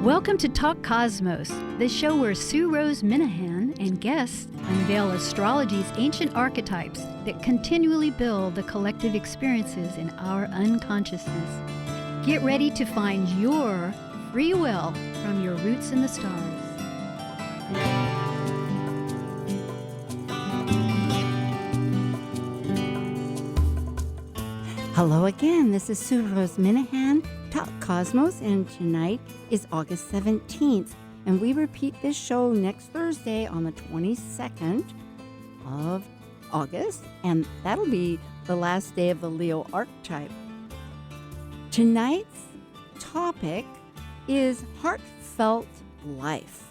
Welcome to Talk Cosmos, the show where Sue Rose Minahan and guests unveil astrology's ancient archetypes that continually build the collective experiences in our unconsciousness. Get ready to find your free will from your roots in the stars. Hello again, this is Sue Rose Minahan, Talk Cosmos, and tonight is August 17th, and we repeat this show next Thursday on the 22nd of August, and that'll be the last day of the Leo archetype. Tonight's topic is heartfelt life.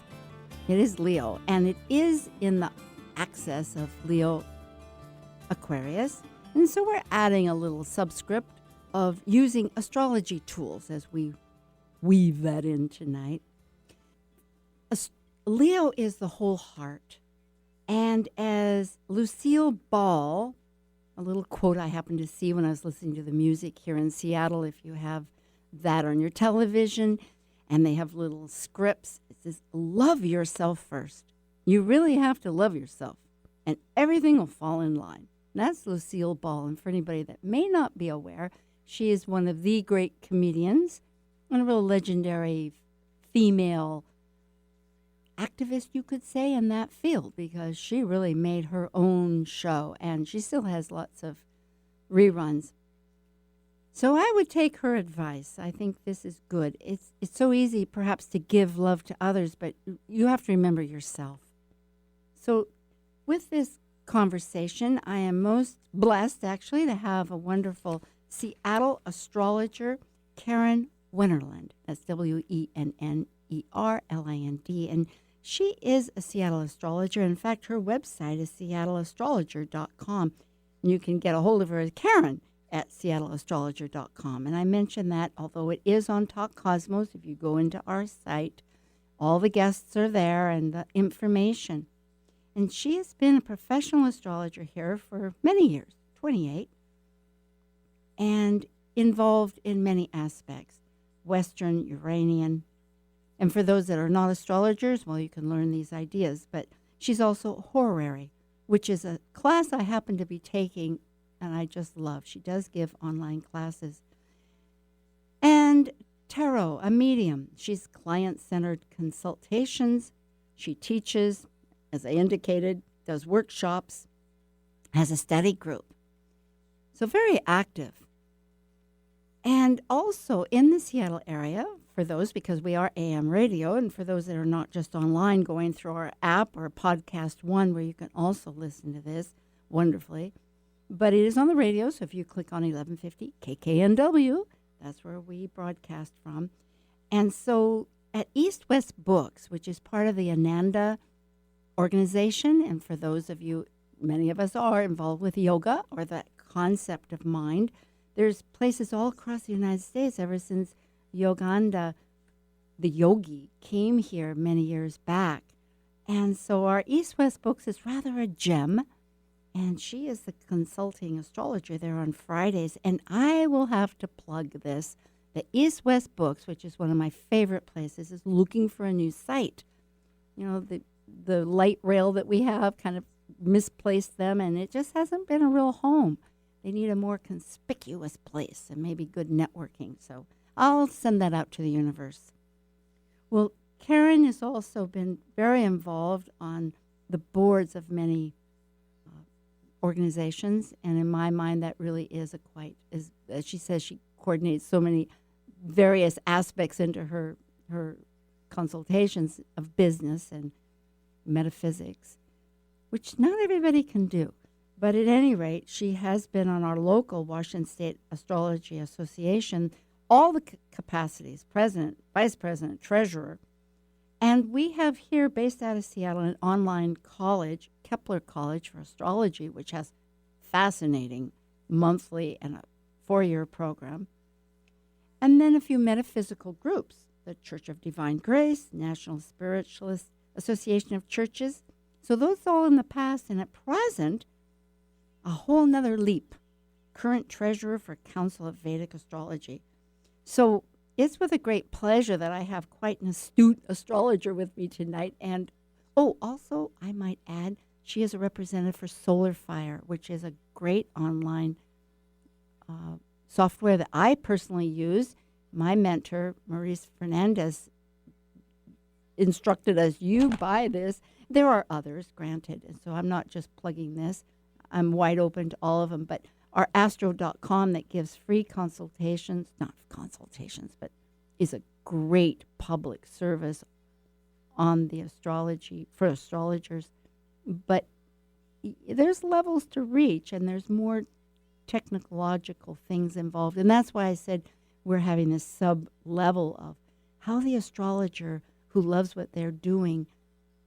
It is Leo, and it is in the axis of Leo Aquarius. And so we're adding a little subscript of using astrology tools as we weave that in tonight. Leo is the whole heart. And as Lucille Ball, a little quote I happened to see when I was listening to the music here in Seattle, if you have that on your television, and they have little scripts, it says, love yourself first. You really have to love yourself, and everything will fall in line. That's Lucille Ball, and for anybody that may not be aware, she is one of the great comedians and a real legendary female activist, you could say, in that field, because she really made her own show, and she still has lots of reruns. So I would take her advice. I think this is good. It's so easy, perhaps, to give love to others, but you have to remember yourself. So with this conversation, I am most blessed, actually, to have a wonderful Seattle astrologer, Karen Wennerlind. That's Wennerlind, and she is a Seattle astrologer. In fact, her website is seattleastrologer.com, and you can get a hold of her as Karen at seattleastrologer.com. And I mention that, although it is on Talk Cosmos, if you go into our site, all the guests are there and the information. And she has been a professional astrologer here for many years, 28, and involved in many aspects, Western, Uranian. And for those that are not astrologers, well, you can learn these ideas. But she's also horary, which is a class I happen to be taking, and I just love. She does give online classes. And tarot, a medium. She's client-centered consultations. She teaches, as I indicated, does workshops, has a study group. So very active. And also in the Seattle area, for those, because we are AM radio, and for those that are not just online, going through our app or Podcast One, where you can also listen to this wonderfully. But it is on the radio, so if you click on 1150 KKNW, that's where we broadcast from. And so at East West Books, which is part of the Ananda organization, and for those of you, many of us are involved with yoga or that concept of mind, there's places all across the United States ever since Yogananda, the yogi, came here many years back. And so our East West Books is rather a gem, and she is the consulting astrologer there on Fridays. And I will have to plug this. The East West Books, which is one of my favorite places, is looking for a new site. You know, the light rail that we have kind of misplaced them, and it just hasn't been a real home. They need a more conspicuous place and maybe good networking. So I'll send that out to the universe. Well, Karen has also been very involved on the boards of many organizations, and in my mind, that really is as she says, she coordinates so many various aspects into her consultations of business and metaphysics, which not everybody can do. But at any rate, she has been on our local Washington State Astrology Association, all the capacities, president, vice president, treasurer. And we have here, based out of Seattle, an online college, Kepler College for Astrology, which has fascinating monthly and a 4-year program. And then a few metaphysical groups, the Church of Divine Grace, National Spiritualist Association of Churches. So those all in the past, and at present, a whole nother leap. Current treasurer for Council of Vedic Astrology. So it's with a great pleasure that I have quite an astute astrologer with me tonight. And also, I might add, she is a representative for Solar Fire, which is a great online software that I personally use. My mentor, Maurice Fernandez, instructed us, you buy this. There are others, granted, and so I'm not just plugging this. I'm wide open to all of them, but our astro.com that gives free consultations, not consultations, but is a great public service on the astrology for astrologers. But there's levels to reach, and there's more technological things involved. And that's why I said we're having this sub-level of how the astrologer who loves what they're doing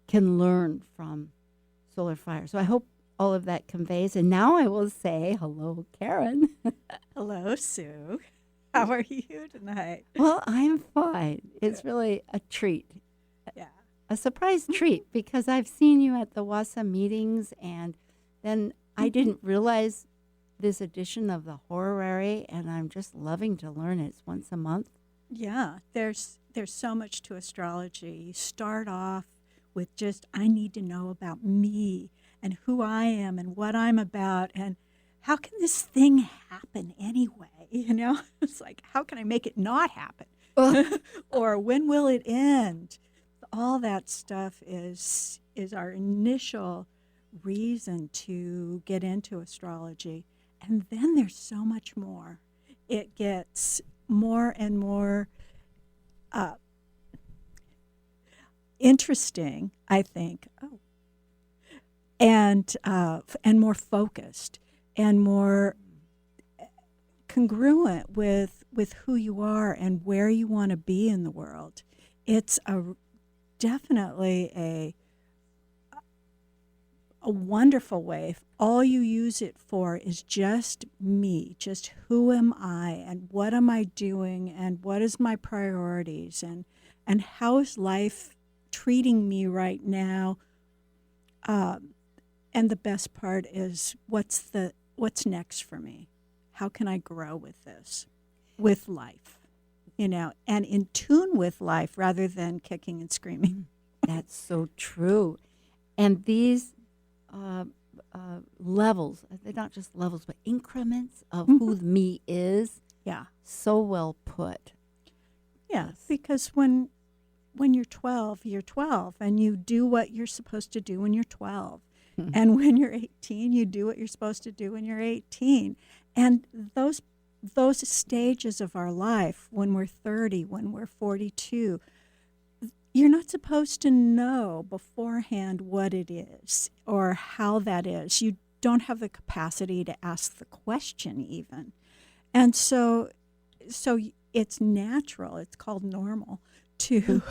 can learn from Solar Fire. So I hope all of that conveys. And now I will say hello, Karen. Hello, Sue. How are you tonight? Well, I'm fine. It's really a treat. Yeah. A surprise treat, because I've seen you at the WASA meetings, and then I didn't realize this edition of the Horary, and I'm just loving to learn it. It's once a month. Yeah, there's so much to astrology. You start off with just, I need to know about me and who I am and what I'm about and how can this thing happen anyway? You know, it's like, how can I make it not happen? Or when will it end? All that stuff is our initial reason to get into astrology. And then there's so much more. It gets more and more interesting, I think, and more focused and more congruent with who you are and where you want to be in the world. It's definitely a wonderful way. If all you use it for is just me, just who am I and what am I doing and what is my priorities and how is life treating me right now, and the best part is what's next for me? How can I grow with this, with life, you know, and in tune with life rather than kicking and screaming. That's so true. And these levels, they're not just levels, but increments of who the me is. Yeah. So well put. Yeah, Yes. because when you're 12, you're 12, and you do what you're supposed to do when you're 12. And when you're 18, you do what you're supposed to do when you're 18. And those stages of our life, when we're 30, when we're 42, you're not supposed to know beforehand what it is or how that is. You don't have the capacity to ask the question even. And so it's natural, it's called normal to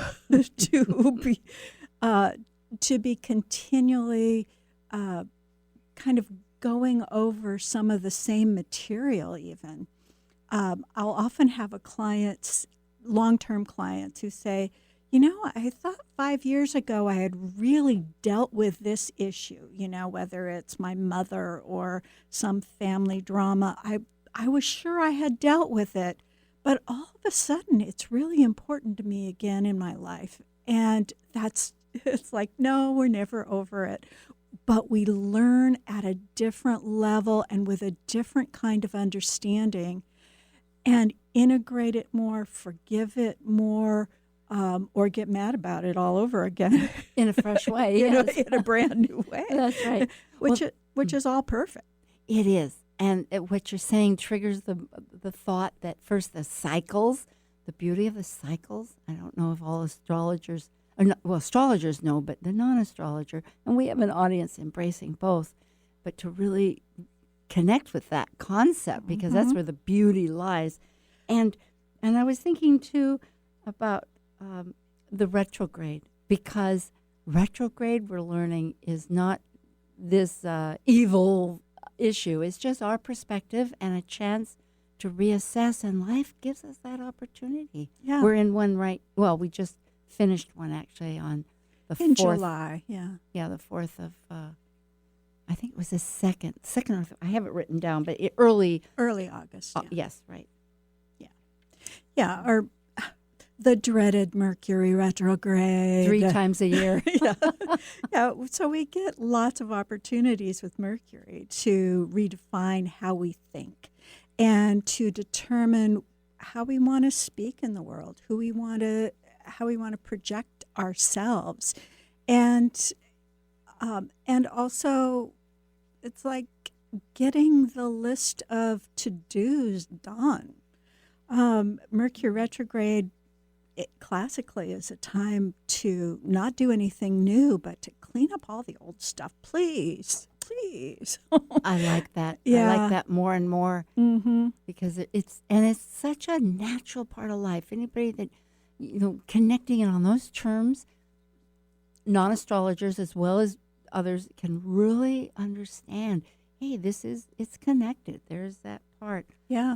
be continually kind of going over some of the same material even. I'll often have long-term clients who say, you know, I thought 5 years ago I had really dealt with this issue, you know, whether it's my mother or some family drama. I was sure I had dealt with it, but all of a sudden it's really important to me again in my life. And it's like, no, we're never over it. But we learn at a different level and with a different kind of understanding and integrate it more, forgive it more, or get mad about it all over again. In a fresh way, yes. In a brand new way. That's right. Which is all perfect. It is. And what you're saying triggers the thought that first the cycles, the beauty of the cycles. I don't know if all astrologers, astrologers know, but the non-astrologer, and we have an audience embracing both, but to really connect with that concept, because that's where the beauty lies. And I was thinking, too, about the retrograde, because retrograde, we're learning, is not this evil issue. It's just our perspective and a chance to reassess, and life gives us that opportunity. Yeah. We're in one we just finished one actually on the 4th. In July, yeah. Yeah, the 4th of, I think it was the second or I have it written down, but early Early August. Yeah. yes, right. Yeah, the dreaded Mercury retrograde. 3 times a year. yeah. Yeah. So we get lots of opportunities with Mercury to redefine how we think and to determine how we want to speak in the world, how we want to project ourselves. And also it's like getting the list of to-dos done. Mercury retrograde, it classically is a time to not do anything new, but to clean up all the old stuff, please. I like that. Yeah. I like that more and more because it's such a natural part of life. Anybody that, connecting it on those terms, non-astrologers as well as others can really understand, hey, it's connected. There's that part. Yeah.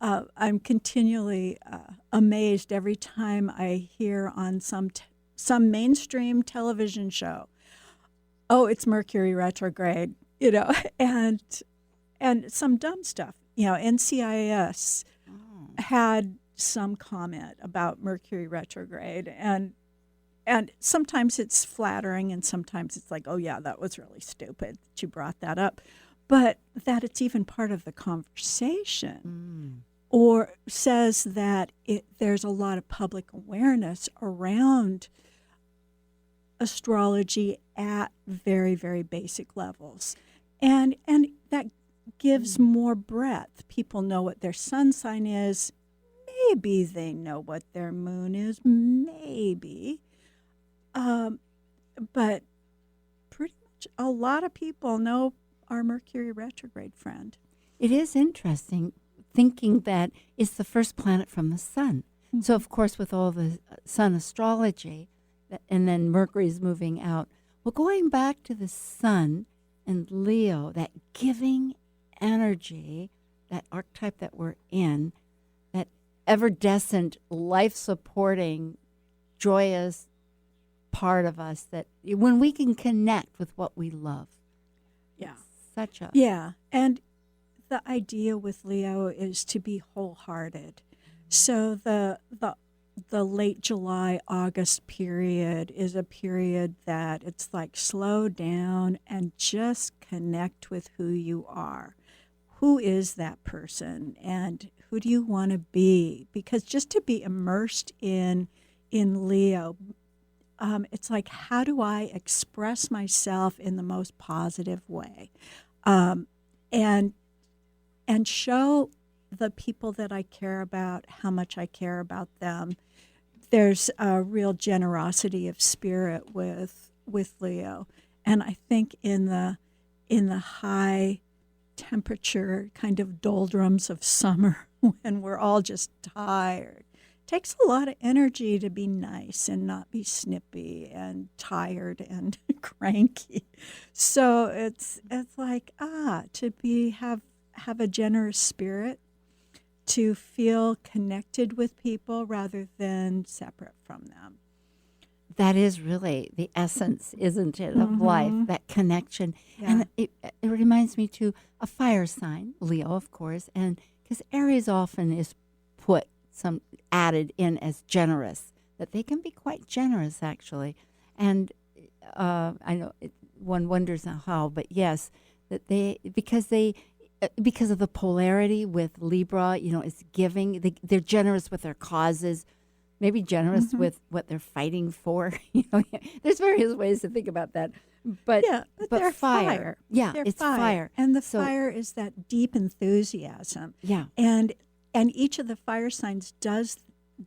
I'm continually amazed every time I hear on some mainstream television show, oh, it's Mercury retrograde, and some dumb stuff. NCIS had some comment about Mercury retrograde, and sometimes it's flattering, and sometimes it's like, oh yeah, that was really stupid that you brought that up, but that it's even part of the conversation. Or says that there's a lot of public awareness around astrology at very, very basic levels. And that gives more breadth. People know what their sun sign is. Maybe they know what their moon is. Maybe. But pretty much a lot of people know our Mercury retrograde friend. It is interesting thinking that it's the first planet from the sun. So, of course, with all the sun astrology, and then Mercury's moving out. Well, going back to the sun and Leo, that giving energy, that archetype that we're in, that ever-descent, life-supporting, joyous part of us, that when we can connect with what we love. Yeah. Such a... Yeah, and the idea with Leo is to be wholehearted. So the late July, August period is a period that it's like slow down and just connect with who you are. Who is that person and who do you want to be? Because just to be immersed in Leo, it's like, how do I express myself in the most positive way? And show the people that I care about how much I care about them. There's a real generosity of spirit with Leo, and I think in the high temperature kind of doldrums of summer when we're all just tired, it takes a lot of energy to be nice and not be snippy and tired and cranky. So it's like to have a generous spirit, to feel connected with people rather than separate from them. That is really the essence, isn't it, of life, that connection. Yeah. And it reminds me to a fire sign, Leo, of course, and because Aries often is added in as generous, that they can be quite generous, actually. And I know one wonders how, but yes, that because of the polarity with Libra, it's giving. They're generous with their causes, maybe generous with what they're fighting for. There's various ways to think about that. But they're fire. Yeah, they're it's fire. And the fire is that deep enthusiasm. Yeah. And each of the fire signs does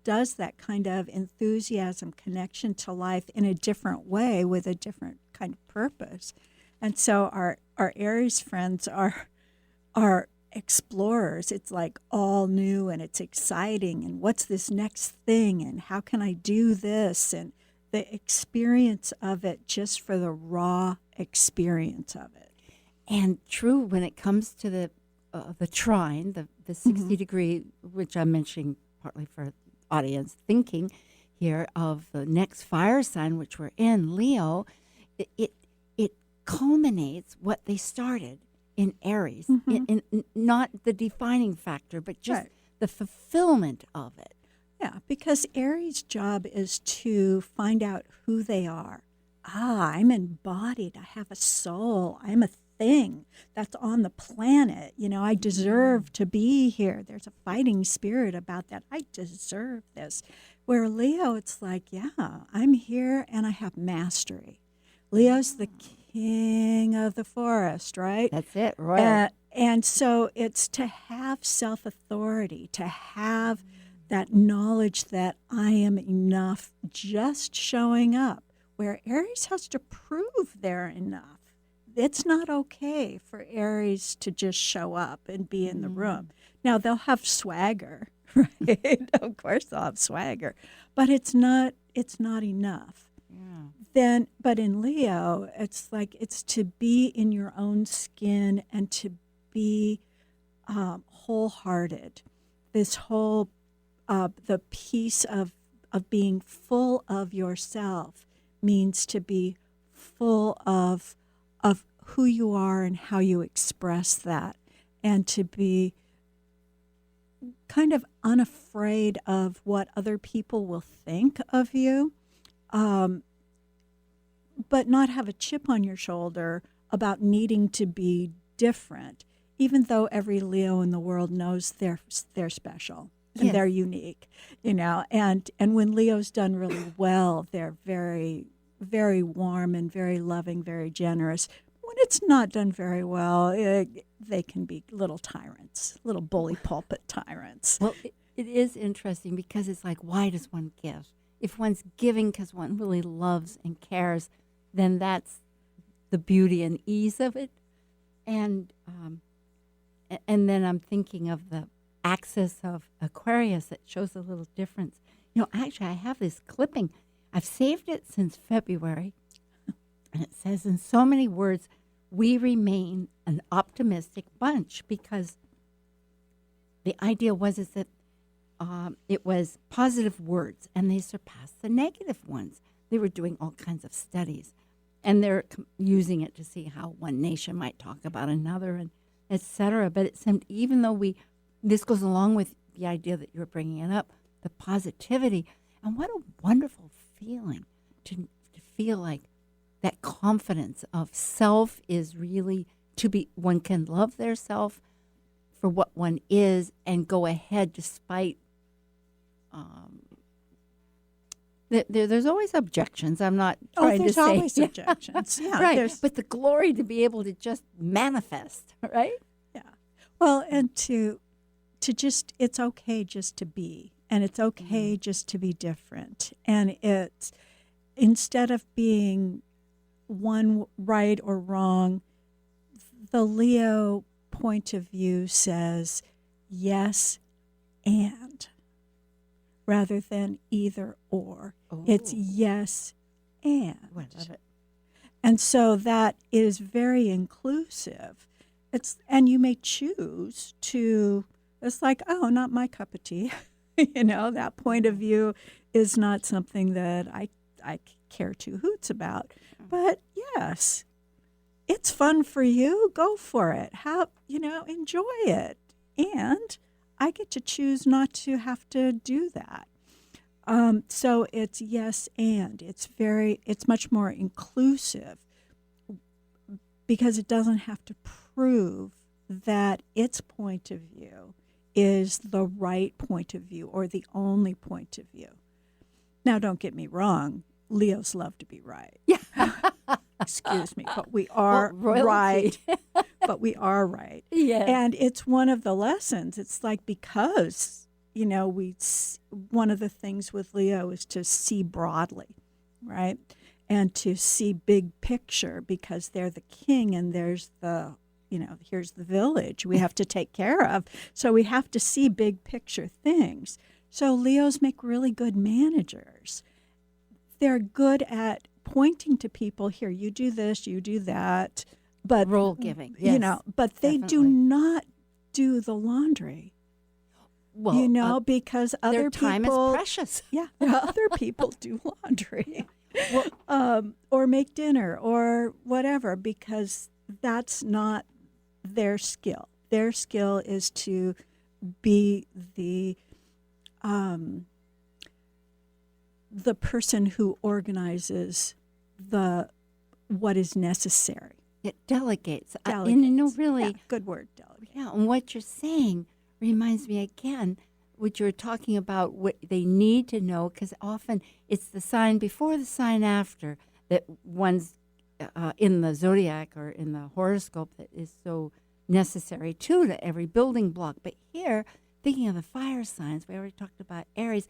that kind of enthusiasm, connection to life in a different way with a different kind of purpose. And so our Aries friends are explorers. It's like all new and it's exciting, and what's this next thing, and how can I do this, and the experience of it, just for the raw experience of it. And true when it comes to the trine, the 60 degree, which I'm mentioning partly for audience thinking here, of the next fire sign, which we're in, Leo, it culminates what they started in Aries, in not the defining factor, but just the fulfillment of it. Yeah, because Aries' job is to find out who they are. I'm embodied. I have a soul. I'm a thing that's on the planet. I deserve to be here. There's a fighting spirit about that. I deserve this. Where Leo, it's like, yeah, I'm here and I have mastery. Leo's the king of the forest, right? That's it, right? And so it's to have self-authority, to have that knowledge that I am enough just showing up, where Aries has to prove they're enough. It's not okay for Aries to just show up and be in the room. Now, they'll have swagger, right? Of course they'll have swagger, but it's not enough. Yeah. But in Leo, it's like it's to be in your own skin and to be wholehearted. This whole the piece of being full of yourself means to be full of who you are and how you express that, and to be kind of unafraid of what other people will think of you, but not have a chip on your shoulder about needing to be different, even though every Leo in the world knows they're special. And Yes. they're unique, and when Leo's done really well, they're very, very warm and very loving, very generous. When it's not done very well, they can be little tyrants, little bully pulpit tyrants. Well, it is interesting because it's like, why does one give? If one's giving because one really loves and cares, then that's the beauty and ease of it. And then I'm thinking of the axis of Aquarius that shows a little difference. Actually, I have this clipping. I've saved it since February, and it says, in so many words, we remain an optimistic bunch, because the idea was is that it was positive words, and they surpassed the negative ones. They were doing all kinds of studies, and they're using it to see how one nation might talk about another, and et cetera. But it seemed, even though this goes along with the idea that you're bringing it up, the positivity, and what a wonderful feeling to feel like that confidence of self is really to be, one can love their self for what one is and go ahead despite there's always objections. I'm not trying to say. There's always objections. Yeah, right. But the glory to be able to just manifest, right? Yeah. Well, and to just, it's okay just to be, and it's okay just to be different. And it's, instead of being one right or wrong, the Leo point of view says yes and, rather than either or. Oh. It's yes and. Oh, I love it. And so that is very inclusive. And you may choose to, it's like, oh, not my cup of tea. That point of view is not something that I care two hoots about. But yes, it's fun for you. Go for it. Enjoy it. And I get to choose not to have to do that. So it's yes and. It's much more inclusive, because it doesn't have to prove that its point of view is the right point of view or the only point of view. Now, don't get me wrong. Leos love to be right. Yeah. Excuse me, but we are right. But we are right. Yeah. And it's one of the lessons. It's like, because, one of the things with Leo is to see broadly, right? And to see big picture, because they're the king and there's the, here's the village we have to take care of. So we have to see big picture things. So Leos make really good managers. They're good at pointing to people, here, you do this, you do that. But role giving, yes, but they do definitely. not do the laundry. Well, because other their time people, is precious. Yeah, other people do laundry, or make dinner or whatever, because that's not their skill. Their skill is to be the person who organizes what is necessary. It delegates. Delegates. Really, Yeah, good word, delegate. yeah. And what you're saying reminds me again, what you're talking about, what they need to know, because often it's the sign before, the sign after that one's in the zodiac or in the horoscope that is so necessary too to every building block. But here, thinking of the fire signs, we already talked about Aries.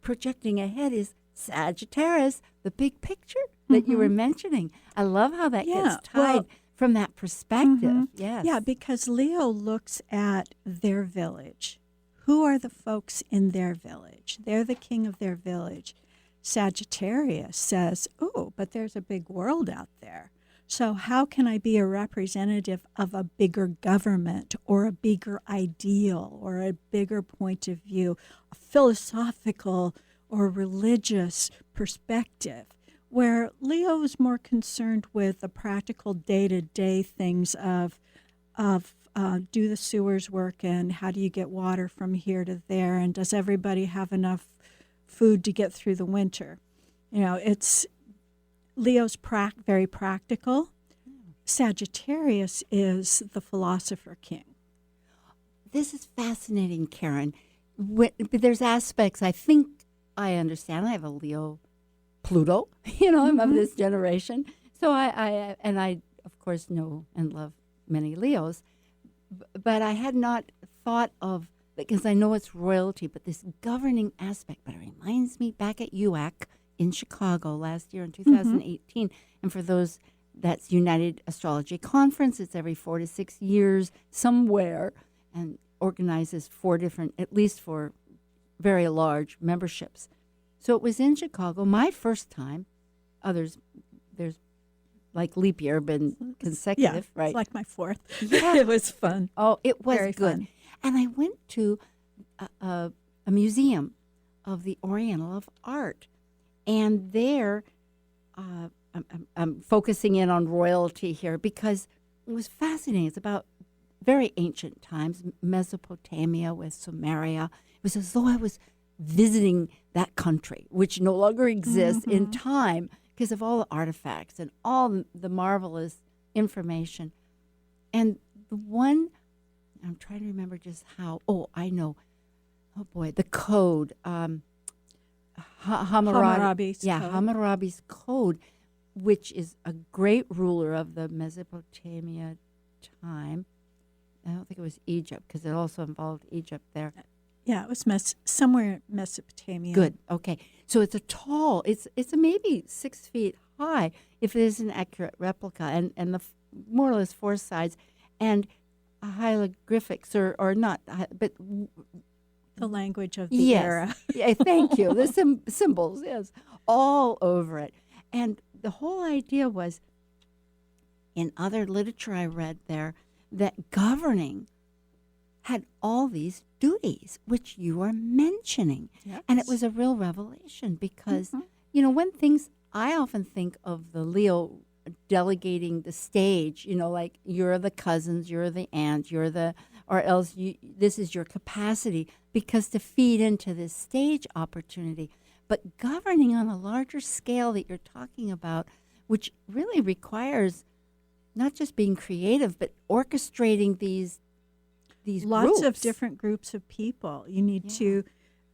Projecting ahead is Sagittarius, the big picture that you were mentioning. I love how that gets tied from that perspective. Yes. Yeah, because Leo looks at their village. Who are the folks in their village? They're the king of their village. Sagittarius says, oh, but there's a big world out there. So how can I be a representative of a bigger government or a bigger ideal or a bigger point of view, a philosophical or religious perspective, where Leo is more concerned with the practical day-to-day things of do the sewers work, and how do you get water from here to there, and does everybody have enough food to get through the winter? It's Leo's very practical. Sagittarius is the philosopher king. This is fascinating, Karen. But there's aspects I think I understand. I have a Leo Pluto, I'm of this generation. So I of course know and love many Leos, but I had not thought of, because I know it's royalty, but this governing aspect. But it reminds me back at UAC in Chicago last year in 2018. And for those, that's United Astrology Conference. It's every 4 to 6 years somewhere, and organizes 4 different, at least 4 very large memberships. So it was in Chicago, my first time. There's like leap year, been consecutive, right? It's like my 4th. Yeah. It was fun. Oh, it was Very good. fun. And I went to a museum of the Oriental of Art. And there, I'm focusing in on royalty here because it was fascinating. It's about very ancient times, Mesopotamia with Sumeria. It was as though I was visiting that country, which no longer exists in time because of all the artifacts and all the marvelous information. And the one, I'm trying to remember just how, I know. Oh, boy, the code. Hammurabi's code. Hammurabi's code, which is a great ruler of the Mesopotamia time. I don't think it was Egypt, because it also involved Egypt there. Yeah, it was somewhere in Mesopotamia. Good. Okay. So it's a tall, it's a maybe 6 feet high, if it is an accurate replica, and the more or less 4 sides, and hieroglyphics or not, but the language of the era. Yeah, thank you. The symbols, yes, all over it. And the whole idea was, in other literature I read there, that governing had all these duties, which you are mentioning. Yes. And it was a real revelation because, when things, I often think of the Leo delegating the stage, like you're the cousins, you're the aunt, or else this is your capacity, because to feed into this stage opportunity. But governing on a larger scale that you're talking about, which really requires not just being creative, but orchestrating these lots groups. of different groups of people. You need to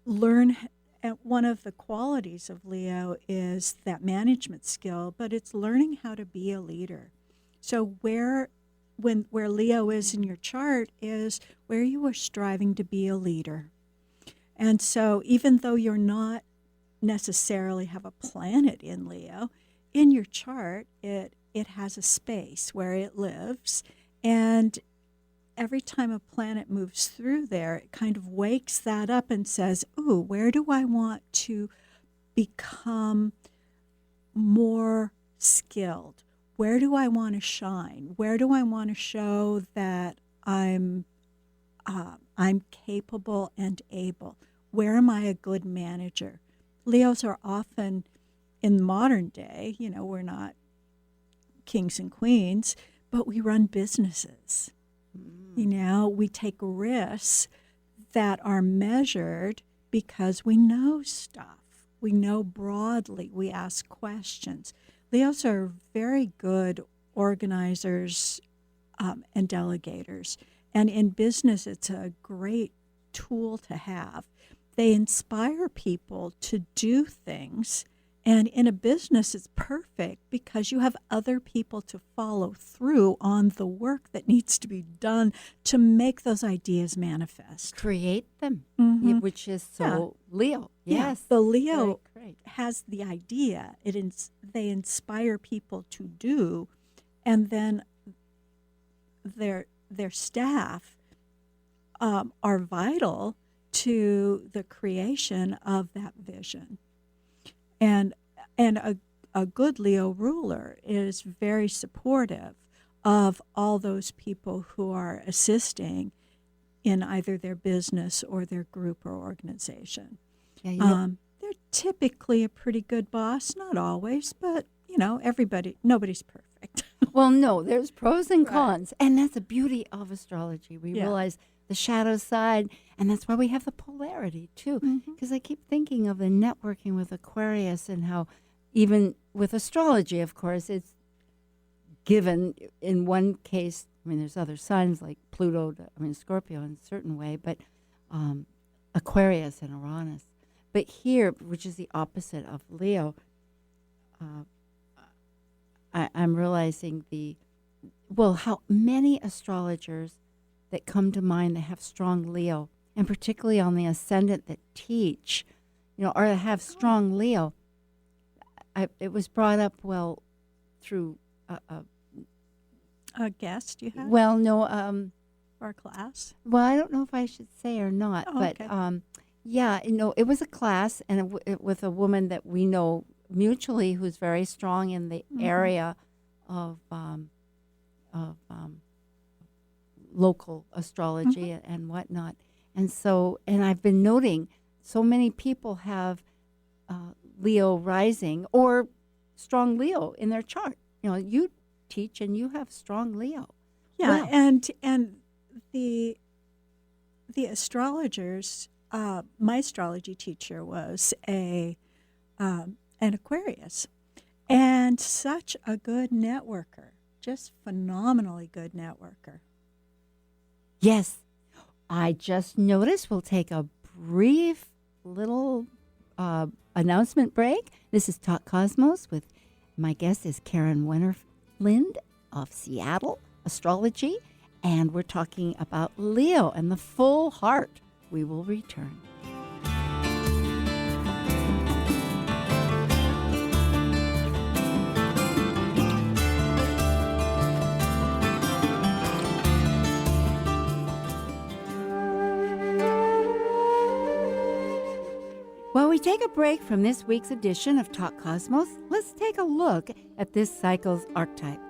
learn. And one of the qualities of Leo is that management skill, but it's learning how to be a leader. So where Leo is in your chart is where you are striving to be a leader. And so even though you're not necessarily have a planet in Leo, in your chart, it has a space where it lives. And every time a planet moves through there, it kind of wakes that up and says, ooh, where do I want to become more skilled? Where do I want to shine? Where do I want to show that I'm capable and able? Where am I a good manager? Leos are often, in modern day, we're not kings and queens, but we run businesses. We take risks that are measured because we know stuff. We know broadly. We ask questions. Leos are very good organizers and delegators. And in business, it's a great tool to have. They inspire people to do things. And in a business, it's perfect because you have other people to follow through on the work that needs to be done to make those ideas manifest. Create them, Mhm. which is so Leo. Yes. The Leo Great. has the idea. They inspire people to do, and then their staff are vital to the creation of that vision. And a good Leo ruler is very supportive of all those people who are assisting in either their business or their group or organization. Yeah, They're typically a pretty good boss, not always, but nobody's perfect. well, no, there's pros and Right. cons. And that's the beauty of astrology. We Yeah. realize the shadow side, and that's why we have the polarity, too. Because I keep thinking of the networking with Aquarius and how even with astrology, of course, it's given in one case. I mean, there's other signs like Pluto, Scorpio in a certain way, but Aquarius and Uranus. But here, which is the opposite of Leo, I'm realizing how many astrologers that come to mind that have strong Leo, and particularly on the ascendant that teach, or that have strong Leo. It was brought up through. A guest you have Well, no. for a class? Well, I don't know if I should say or not, Oh, but okay. yeah, it was a class and with a woman that we know mutually who's very strong in the area of local astrology and whatnot. And so, and I've been noting so many people have Leo rising or strong Leo in their chart. You teach and you have strong Leo. Yeah, Wow. and the astrologers. My astrology teacher was an Aquarius, and such a good networker, just phenomenally good networker. Yes. I just noticed we'll take a brief little announcement break. This is Talk Cosmos with my guest is Karen Wennerlind of Seattle Astrology, and we're talking about Leo and the full heart. We will return. While we take a break from this week's edition of Talk Cosmos, let's take a look at this cycle's archetype.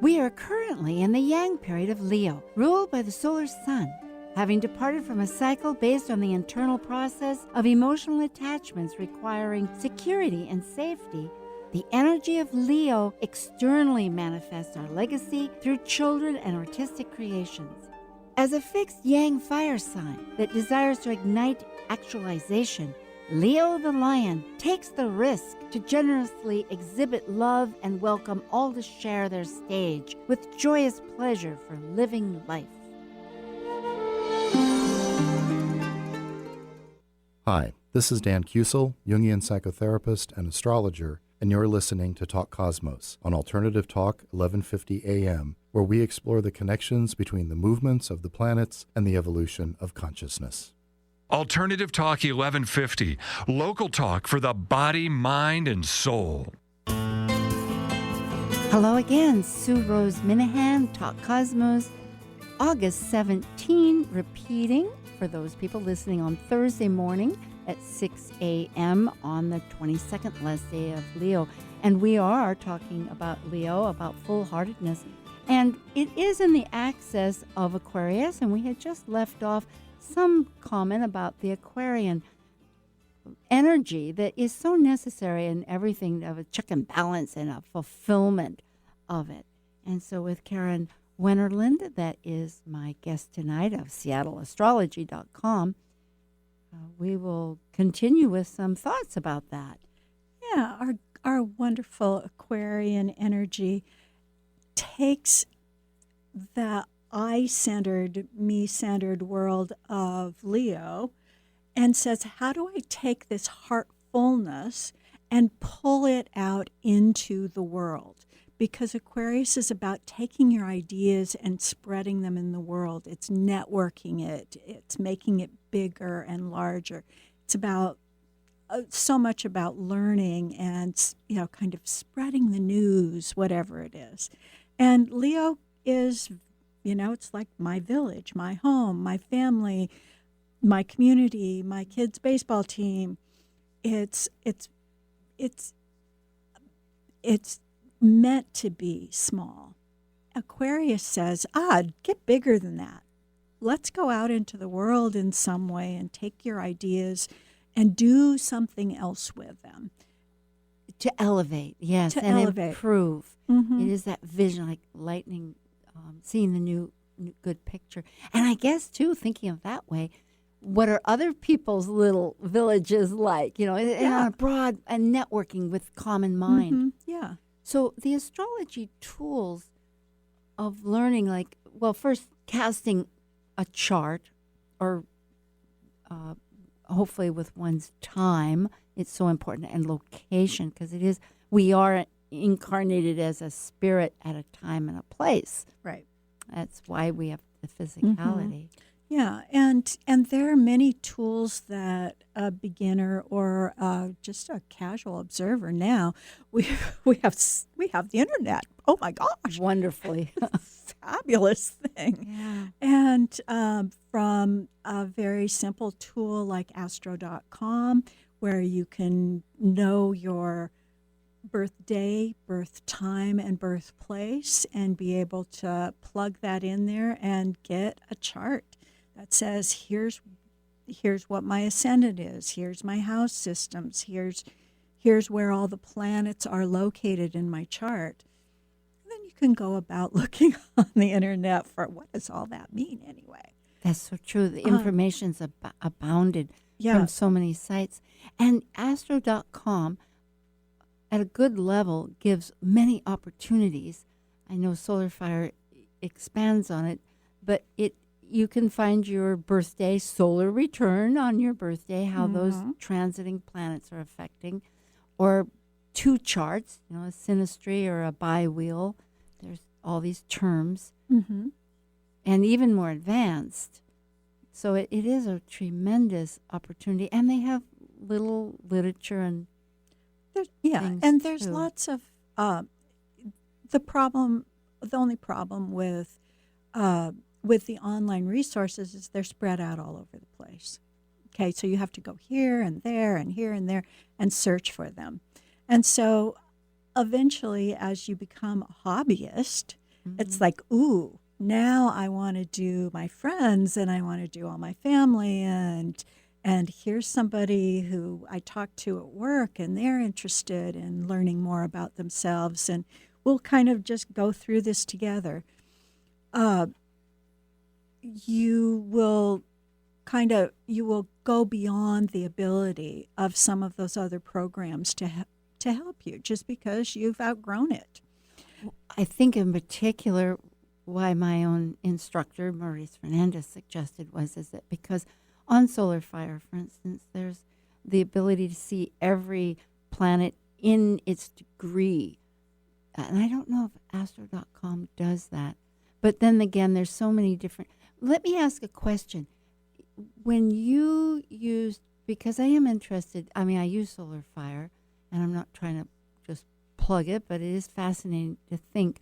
We are currently in the Yang period of Leo, ruled by the solar sun. Having departed from a cycle based on the internal process of emotional attachments requiring security and safety, the energy of Leo externally manifests our legacy through children and artistic creations. As a fixed Yang fire sign that desires to ignite actualization, Leo the lion takes the risk to generously exhibit love and welcome all to share their stage with joyous pleasure for living life. Hi, this is Dan Kusel, Jungian psychotherapist and astrologer, and you're listening to Talk Cosmos on Alternative Talk 1150 AM, where we explore the connections between the movements of the planets and the evolution of consciousness. Alternative Talk 1150, local talk for the body, mind, and soul. Hello again, Sue Rose Minahan, Talk Cosmos, August 17, repeating for those people listening on Thursday morning at 6 a.m. on the 22nd last day of Leo. And we are talking about Leo, about full-heartedness. And it is in the axis of Aquarius, and we had just left off some comment about the Aquarian energy that is so necessary in everything of a check and balance and a fulfillment of it. And so with Karen Wennerlind, that is my guest tonight of SeattleAstrology.com. We will continue with some thoughts about that. Yeah, our wonderful Aquarian energy takes the I-centered, me-centered world of Leo and says, how do I take this heartfulness and pull it out into the world? Because Aquarius is about taking your ideas and spreading them in the world. It's networking it. It's making it bigger and larger. It's about so much about learning and, kind of spreading the news, whatever it is. And Leo is, it's like my village, my home, my family, my community, my kids' baseball team. It's meant to be small. Aquarius says, get bigger than that. Let's go out into the world in some way and take your ideas and do something else with them. To elevate, yes, and improve. Mm-hmm. It is that vision, like lightning, seeing the new good picture. And I guess, too, thinking of that way, what are other people's little villages like, and on a broad and networking with common mind. Mm-hmm. Yeah. So the astrology tools of learning, first casting a chart or hopefully with one's time, it's so important, and location, because we are incarnated as a spirit at a time and a place. Right. That's why we have the physicality. Mm-hmm. Yeah, and there are many tools that a beginner or just a casual observer now we have the internet. Oh my gosh, Wonderfully fabulous thing. Yeah. And from a very simple tool like Astro.com, where you can know your birthday, birth time, and birthplace, and be able to plug that in there and get a chart that says, here's what my ascendant is, here's my house systems, here's where all the planets are located in my chart. And then you can go about looking on the internet for what does all that mean anyway. That's so true. The information's abounded Yeah. from so many sites. And Astro.com, at a good level, gives many opportunities. I know Solar Fire expands on it, but you can find your birthday solar return on your birthday, how those transiting planets are affecting, or two charts, a synastry or a biwheel. There's all these terms, Mm-hmm. and even more advanced. So it is a tremendous opportunity, and they have little literature and and there's too. lots of the only problem with the online resources is they're spread out all over the place. Okay, so you have to go here and there and here and there and search for them. And so eventually, as you become a hobbyist, it's like, ooh, now I want to do my friends and I want to do all my family, and here's somebody who I talk to at work and they're interested in learning more about themselves, and we'll kind of just go through this together. You will go beyond the ability of some of those other programs to help you just because you've outgrown it. I think in particular why my own instructor, Maurice Fernandez, suggested is that because on Solar Fire, for instance, there's the ability to see every planet in its degree. And I don't know if Astro.com does that. But then again, there's so many different... Let me ask a question. When you use... Because I am interested... I use Solar Fire, and I'm not trying to just plug it, but it is fascinating to think.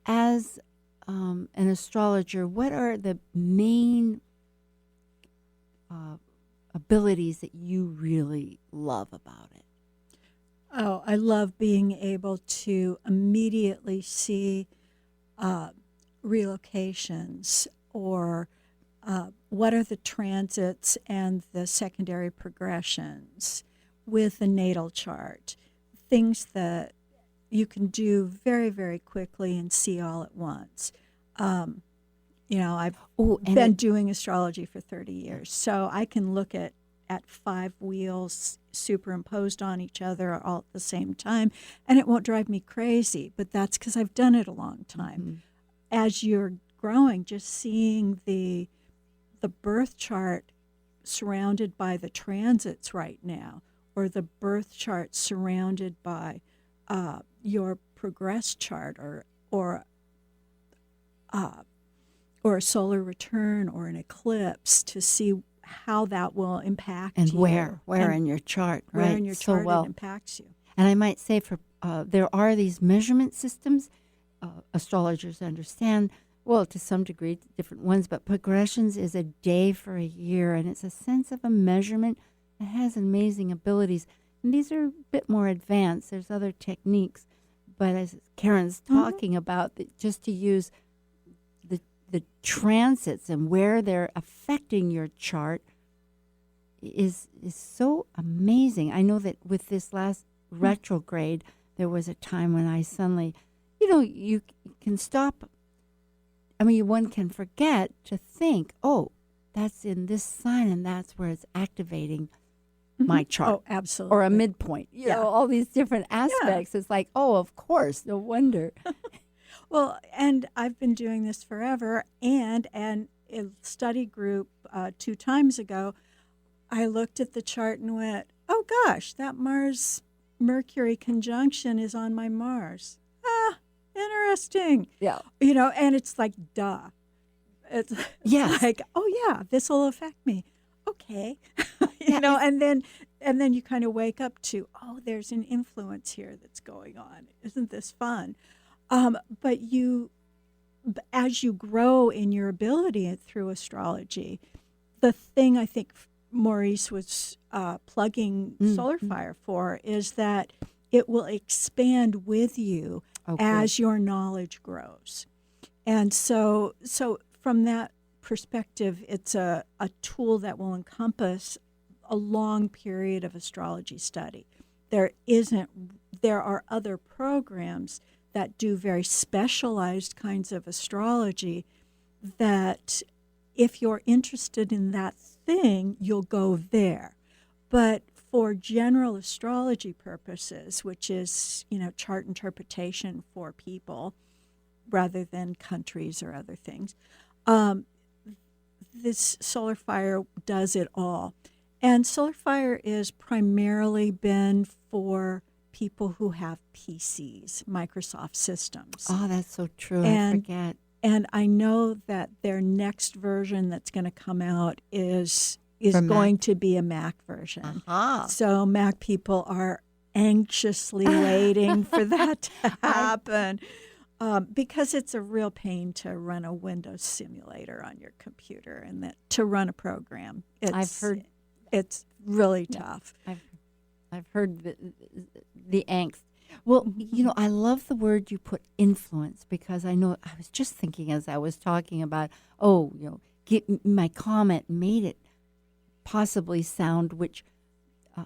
As an astrologer, what are the main abilities that you really love about it? Oh, I love being able to immediately see relocations or what are the transits and the secondary progressions with the natal chart, things that you can do very, very quickly and see all at once. I've Oh, and been doing astrology for 30 years, so I can look at 5 wheels superimposed on each other all at the same time, and it won't drive me crazy. But that's because I've done it a long time. As you're growing, just seeing the birth chart surrounded by the transits right now, or the birth chart surrounded by your progress chart, or a solar return or an eclipse, to see how that will impact and you. where And in your chart, where right? in your So chart well. it impacts you. And I might say there are these measurement systems. Astrologers understand, well, to some degree, different ones, but progressions is a day for a year, and it's a sense of a measurement that has amazing abilities. And these are a bit more advanced. There's other techniques, but as Karen's talking about, just to use the transits and where they're affecting your chart is so amazing. I know that with this last retrograde, there was a time when I suddenly, you can stop. I mean, one can forget to think, oh, that's in this sign, and that's where it's activating my chart. Oh, absolutely. Or a midpoint. All these different aspects. It's like, oh, of course, no wonder. Well, and I've been doing this forever, and a study group 2 times ago, I looked at the chart and went, oh gosh, that Mars-Mercury conjunction is on my Mars. Interesting. Yeah. And it's like, duh. It's Yes. like, oh yeah, this will affect me. Okay. And then you kind of wake up to, oh, there's an influence here that's going on. Isn't this fun? But as you grow in your ability through astrology, the thing I think Maurice was plugging Solar Fire for is that it will expand with you as your knowledge grows. And so from that perspective, it's a tool that will encompass a long period of astrology study. There are other programs that do very specialized kinds of astrology that if you're interested in that thing, you'll go there. But for general astrology purposes, which is, chart interpretation for people rather than countries or other things, this Solar Fire does it all. And Solar Fire is primarily been for people who have PCs, Microsoft systems. Oh, that's so true. I forget. And I know that their next version that's going to come out is For going Mac? to be a Mac version. Aha. So Mac people are anxiously waiting for that to happen because it's a real pain to run a Windows simulator on your computer and to run a program. I've heard it's really tough. I've heard the angst. Well, I love the word you put, influence, because I know I was just thinking as I was talking about, my comment made it possibly sound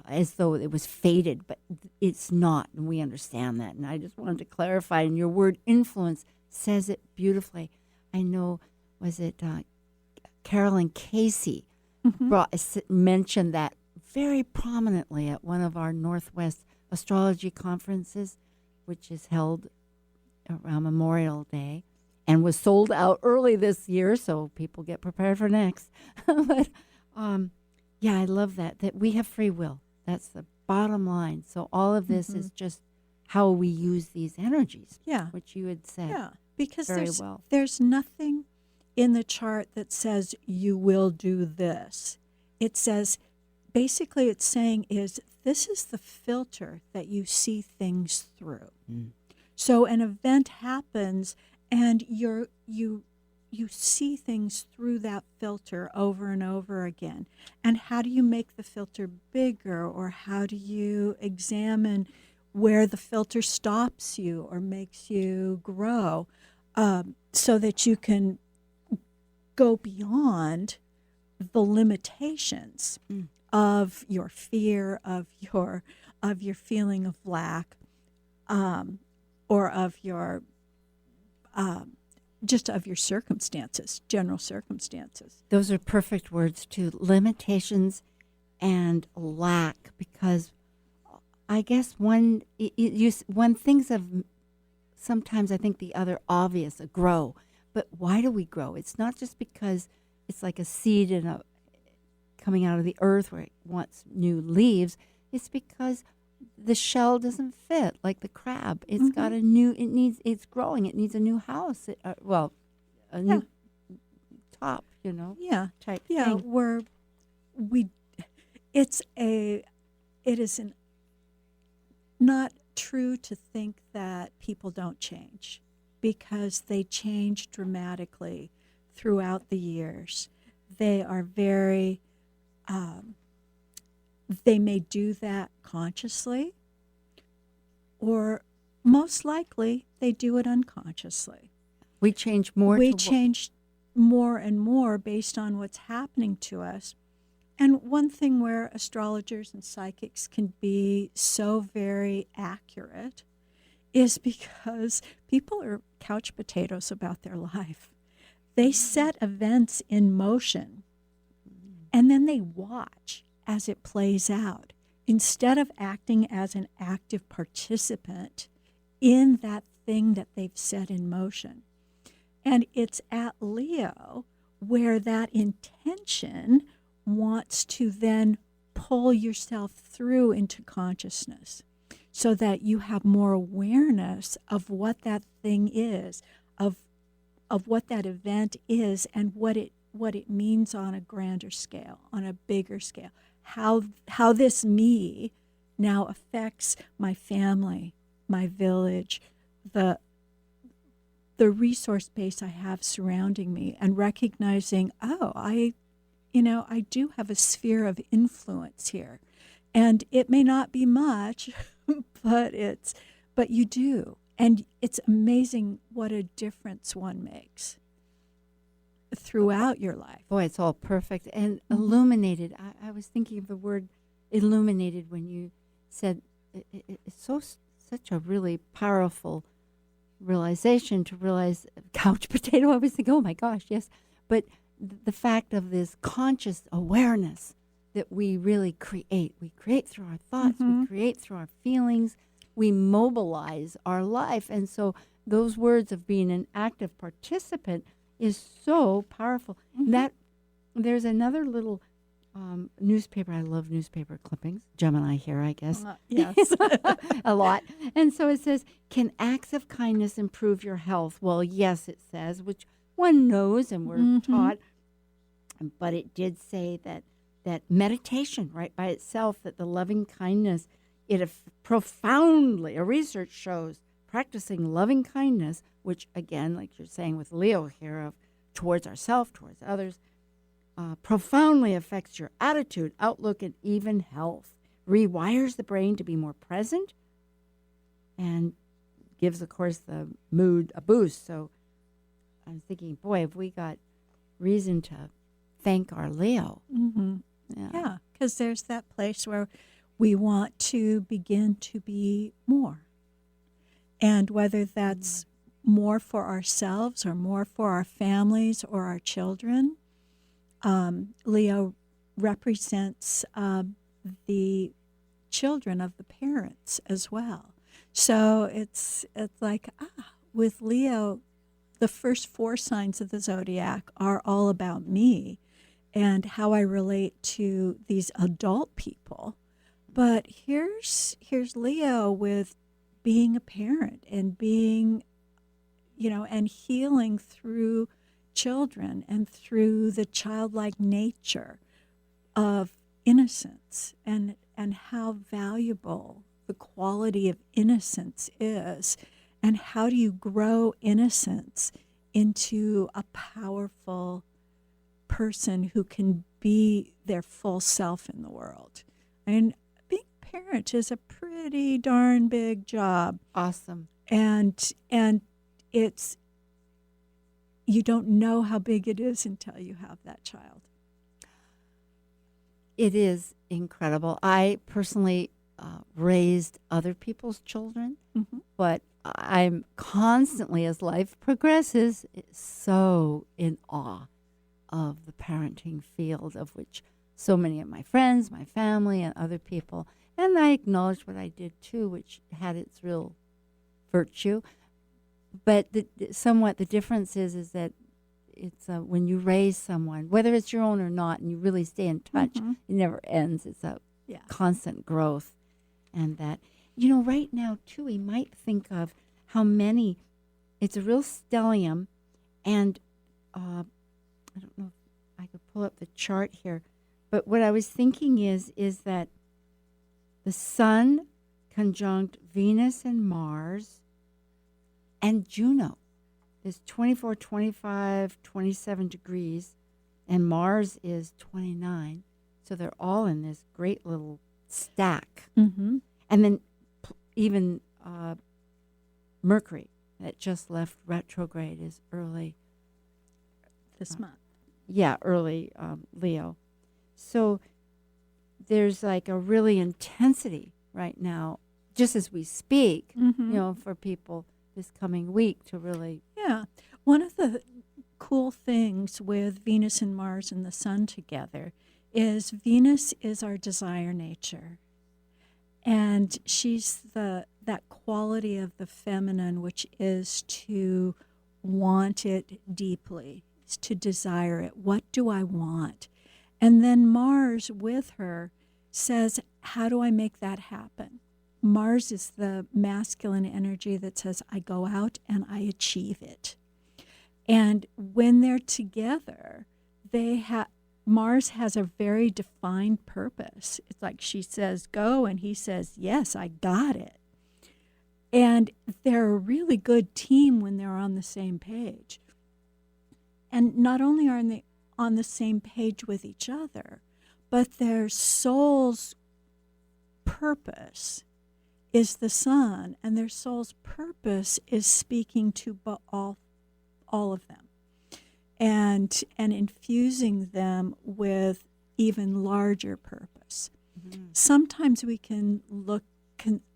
as though it was fated, but it's not, and we understand that. And I just wanted to clarify, and your word influence says it beautifully. I know, was it Carolyn Casey mentioned that very prominently at one of our Northwest astrology conferences, which is held around Memorial Day and was sold out early this year, so people get prepared for next. But I love that we have free will. That's the bottom line. So all of this is just how we use these energies, which you had said because very well. There's nothing in the chart that says you will do this. It says, basically it's saying this is the filter that you see things through. So an event happens and you see things through that filter over and over again. And how do you make the filter bigger, or how do you examine where the filter stops you or makes you grow, so that you can go beyond the limitations of your fear, of your feeling of lack, or of your just of your circumstances, general circumstances. Those are perfect words too. Limitations and lack, because I guess one thinks of sometimes I think the other obvious, a grow. But why do we grow? It's not just because it's like a seed coming out of the earth where it wants new leaves. It's because the shell doesn't fit, like the crab. It's got it's growing. It needs a new house. A new top, type thing. It is not true to think that people don't change, because they change dramatically throughout the years. They are very, they may do that consciously, or most likely they do it unconsciously. We change more. We change more and more based on what's happening to us. And one thing where astrologers and psychics can be so very accurate is because people are couch potatoes about their life. They set events in motion, and then they watch as it plays out, instead of acting as an active participant in that thing that they've set in motion. And it's at Leo where that intention wants to then pull yourself through into consciousness, so that you have more awareness of what that thing is, of what that event is, and what it means on a grander scale, on a bigger scale. How this me now affects my family, my village, the resource base I have surrounding me, and recognizing, I do have a sphere of influence here. And it may not be much, but you do. And it's amazing what a difference one makes throughout your life. Boy, it's all perfect. And illuminated. I was thinking of the word illuminated when you said it's such a really powerful realization to realize couch potato. I was thinking, oh my gosh, yes. But the fact of this conscious awareness that we really create. We create through our thoughts. We create through our feelings. We mobilize our life. And so those words of being an active participant is so powerful. That there's another little newspaper. I love newspaper clippings. Gemini here, I guess. Yes. A lot. And so it says, can acts of kindness improve your health? Well, yes, it says, which one knows and we're taught. But it did say that meditation, right, by itself, that the loving kindness, profoundly, a research shows, practicing loving kindness, which again, like you're saying with Leo here, of towards ourselves, towards others, profoundly affects your attitude, outlook, and even health. Rewires the brain to be more present, and gives, of course, the mood a boost. So I'm thinking, boy, have we got reason to thank our Leo. Yeah, because there's that place where we want to begin to be more. And whether that's more for ourselves or more for our families or our children, Leo represents the children of the parents as well. So it's like, with Leo, the first 4 signs of the zodiac are all about me and how I relate to these adult people. But here's Leo with being a parent and being, and healing through children and through the childlike nature of innocence, and how valuable the quality of innocence is, and how do you grow innocence into a powerful person who can be their full self in the world. And being a parent is a pretty darn big job. Awesome. And it's, you don't know how big it is until you have that child. It is incredible. I personally raised other people's children, Mm-hmm. but I'm constantly, as life progresses, so in awe of the parenting field, of which so many of my friends, my family, and other people, and I acknowledge what I did too, which had its real virtue. But somewhat the difference is that it's when you raise someone, whether it's your own or not, and you really stay in touch, Mm-hmm. it never ends. It's a Yeah. constant growth. And that, right now, too, we might think of how many, it's a real stellium, and I don't know if I could pull up the chart here, but what I was thinking is that the sun conjunct Venus and Mars and Juno. There's 24, 25, 27 degrees, and Mars is 29. So they're all in this great little stack. Mm-hmm. And then even Mercury, that just left retrograde, is early. This month. Yeah, early Leo. So there's like a really intensity right now, just as we speak, Mm-hmm. for people this coming week to really. Yeah. One of the cool things with Venus and Mars and the Sun together is Venus is our desire nature. And she's that quality of the feminine, which is to want it deeply, is to desire it. What do I want? And then Mars with her says, how do I make that happen? Mars is the masculine energy that says, I go out and I achieve it. And when they're together, Mars has a very defined purpose. It's like she says, go, and he says, yes, I got it. And they're a really good team when they're on the same page. And not only are they on the same page with each other, but their soul's purpose is the sun, and their soul's purpose is speaking to all of them, and infusing them with even larger purpose. Mm-hmm. Sometimes we can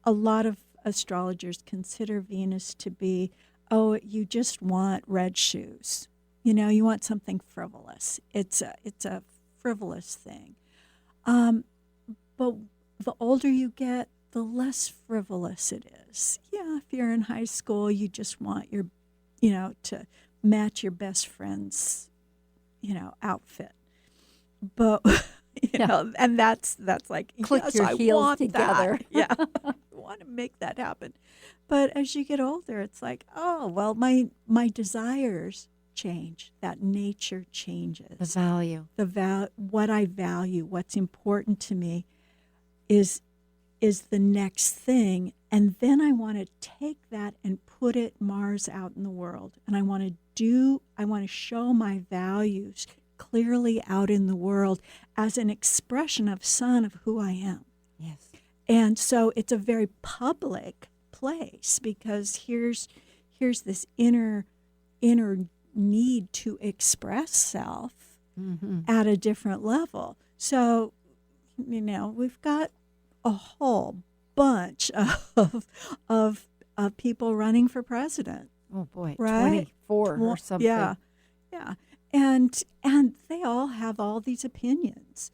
a lot of astrologers consider Venus to be, oh, you just want red shoes. You want something frivolous. It's a frivolous thing. But the older you get, the less frivolous it is. Yeah, if you're in high school, you just want your, to match your best friend's, outfit. But, and that's like, Click yes, your I heels want together. That. Yeah, I want to make that happen. But as you get older, it's like, oh, well, my desires change. That nature changes. The value. What I value, what's important to me is the next thing. And then I want to take that and put it Mars out in the world. And I want to show my values clearly out in the world as an expression of sun of who I am. Yes. And so it's a very public place, because here's this inner need to express self at a different level. So, we've got a whole bunch of people running for president. Oh boy, Right? 24 or something. Yeah, yeah, and they all have all these opinions,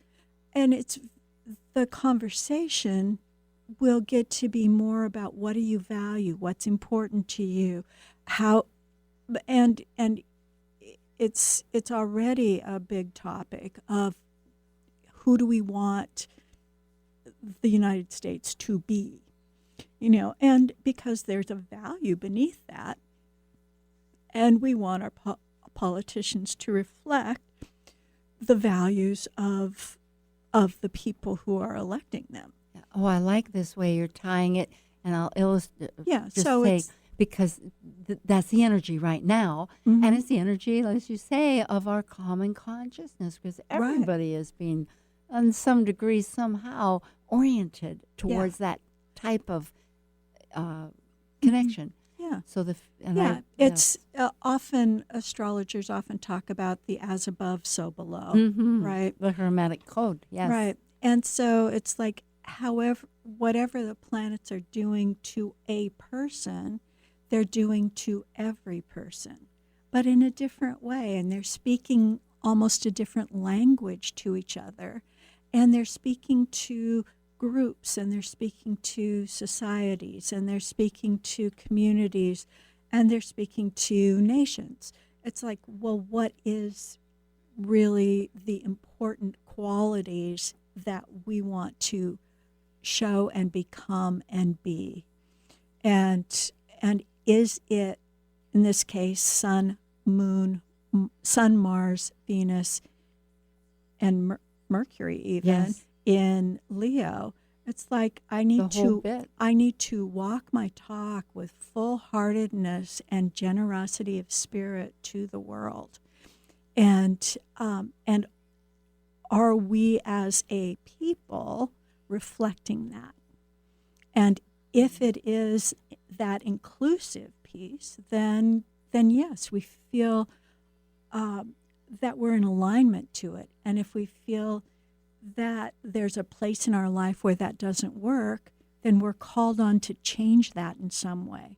and it's the conversation will get to be more about what do you value, what's important to you, how, and it's already a big topic of who do we want the United States to be, and because there's a value beneath that, and we want our politicians to reflect the values of the people who are electing them. Oh, I like this way you're tying it, and I'll illustrate. Yeah, just so say, it's because that's the energy right now, Mhm. and it's the energy, as you say, of our common consciousness, because Right. everybody is being, in some degree, somehow oriented towards that type of connection. yeah. So It's often astrologers often talk about the as above, so below, right? The Hermetic code, yes. Right. And so it's like, however, whatever the planets are doing to a person, they're doing to every person, but in a different way. And they're speaking almost a different language to each other. And they're speaking to groups, and they're speaking to societies, and they're speaking to communities, and they're speaking to nations. It's like, well, what is really the important qualities that we want to show and become and be? And is it, in this case, sun, Mars, Venus, and Mercury even, Yes. in Leo? It's like I need to walk my talk with full-heartedness and generosity of spirit to the world. And are we as a people reflecting that? And if it is that inclusive piece, then yes, we feel that we're in alignment to it. And if we feel that there's a place in our life where that doesn't work, then we're called on to change that in some way.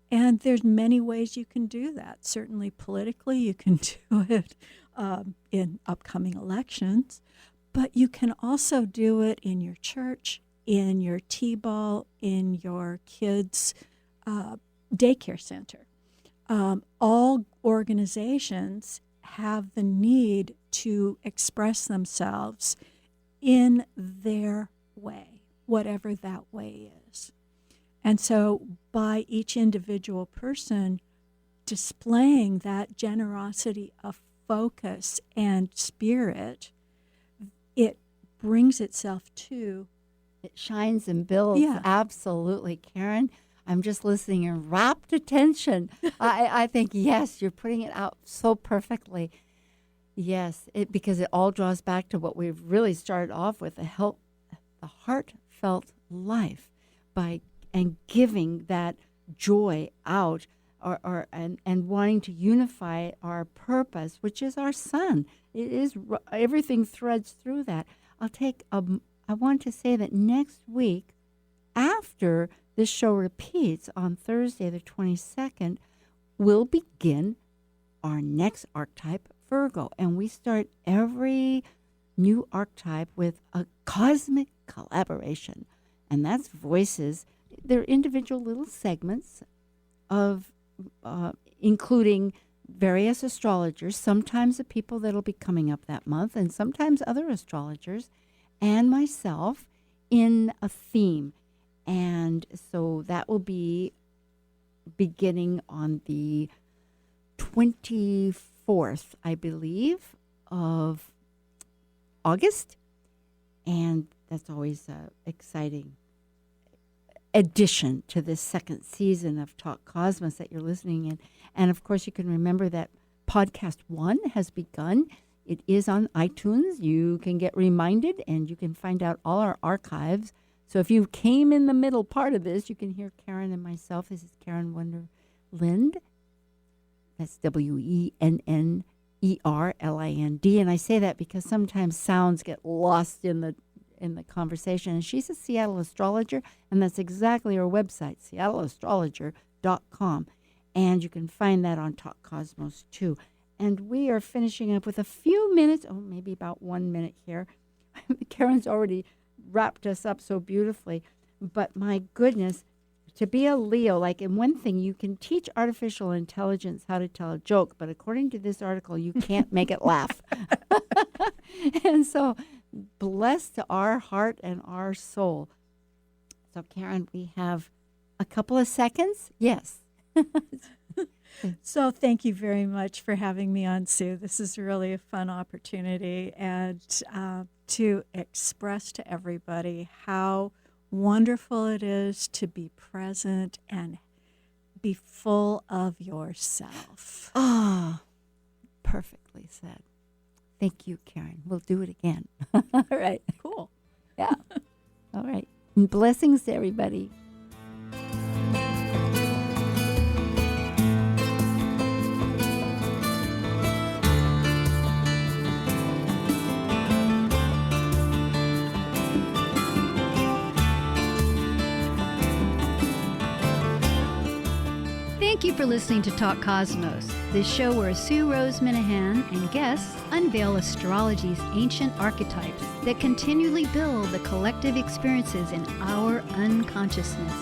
And there's many ways you can do that. Certainly politically, you can do it in upcoming elections, but you can also do it in your church, in your T-ball, in your kids' daycare center. All organizations have the need to express themselves in their way, whatever that way is. And so by each individual person displaying that generosity of focus and spirit, it brings itself to... It shines and builds. Yeah. Absolutely, Karen. I'm just listening in rapt attention. I think, yes, you're putting it out so perfectly. Yes, because it all draws back to what we've really started off with, the heartfelt life and giving that joy out and wanting to unify our purpose, which is our sun. It is, everything threads through that. I want to say that next week, after this show repeats on Thursday the 22nd, we'll begin our next archetype, Virgo. And we start every new archetype with a cosmic collaboration. And that's voices. They're individual little segments of including various astrologers, sometimes the people that'll be coming up that month, and sometimes other astrologers, and myself in a theme. And so that will be beginning on the 24th, I believe, of August. And that's always an exciting addition to this second season of Talk Cosmos that you're listening in. And of course, you can remember that podcast 1 has begun. It is on iTunes. You can get reminded, and you can find out all our archives. So if you came in the middle part of this, you can hear Karen and myself. This is Karen Wennerlind. That's Wennerlind. And I say that because sometimes sounds get lost in the conversation. And she's a Seattle astrologer, and that's exactly her website, seattleastrologer.com. And you can find that on Talk Cosmos too. And we are finishing up with a few minutes, maybe about 1 minute here. Karen's already wrapped us up so beautifully. But my goodness, to be a Leo, like in one thing, you can teach artificial intelligence how to tell a joke, but according to this article, you can't make it laugh. And so, blessed to our heart and our soul. So, Karen, we have a couple of seconds. Yes. So thank you very much for having me on, Sue. This is really a fun opportunity, and to express to everybody how wonderful it is to be present and be full of yourself. Ah, perfectly said. Thank you, Karen. We'll do it again. All right. Cool. Yeah. All right. And blessings to everybody. for listening to Talk Cosmos, the show where Sue Rose Minahan and guests unveil astrology's ancient archetypes that continually build the collective experiences in our unconsciousness.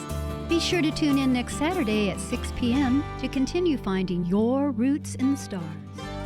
Be sure to tune in next Saturday at 6 p.m. to continue finding your roots in the stars.